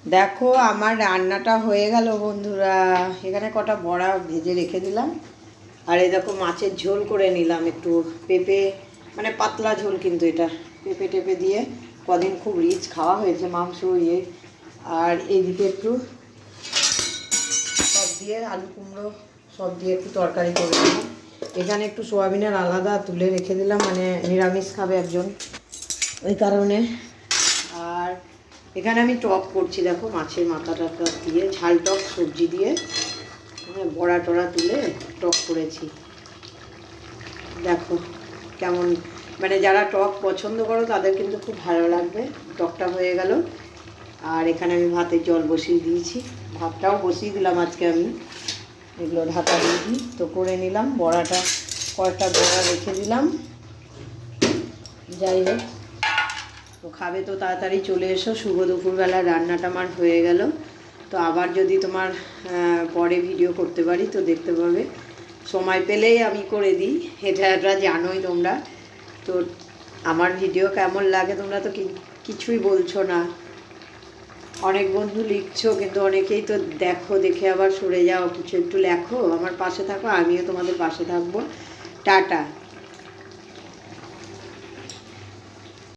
দেখো আমার রান্নাটা হয়ে গেল বন্ধুরা। এখানে কটা বড়া ভেজে রেখে দিলাম, আর এই দেখো মাছের ঝোল করে নিলাম একটু পেঁপে, মানে পাতলা ঝোল, কিন্তু এটা পেঁপে টেপে দিয়ে কদিন খুব রিচ খাওয়া হয়েছে মাংস ইয়ে। আর এইদিকে একটু সব দিয়ে আলু কুমড়ো সব দিয়ে একটু তরকারি করে দিলাম। এখানে একটু সোয়াবিনের আলাদা তুলে রেখে দিলাম, মানে নিরামিষ খাবে একজন, ওই কারণে। আর এখানে আমি টক করছি, দেখো মাছের মাথা টাথা দিয়ে ঝাল টক সবজি দিয়ে বড়া টড়া তুলে টক করেছি। দেখো কেমন, মানে যারা টক পছন্দ করো তাদের কিন্তু খুব ভালো লাগবে। টকটা হয়ে গেল, আর এখানে আমি ভাতের জল বসিয়ে দিয়েছি, ভাতটাও বসিয়ে দিলাম আজকে আমি, এগুলো ঢাকা দিয়ে দিই তো করে নিলাম। বড়াটা কয়েকটা বড়া রেখে দিলাম। যাই হোক, তো খাবে তো তাড়াতাড়ি চলে এসো। শুভ দুপুরবেলা রান্নাটা আমার হয়ে গেল। তো আবার যদি তোমার পরে ভিডিও করতে পারি তো দেখতে পাবে, সময় পেলেই আমি করে দিই, এটা জানোই তোমরা। তো আমার ভিডিও কেমন লাগে তোমরা তো কিছুই বলছো না। অনেক বন্ধু লিখছো, কিন্তু অনেকেই তো দেখো দেখে আবার সরে যাও। কিছু একটু লেখো, আমার পাশে থাকো, আমিও তোমাদের পাশে থাকবো। টাটা।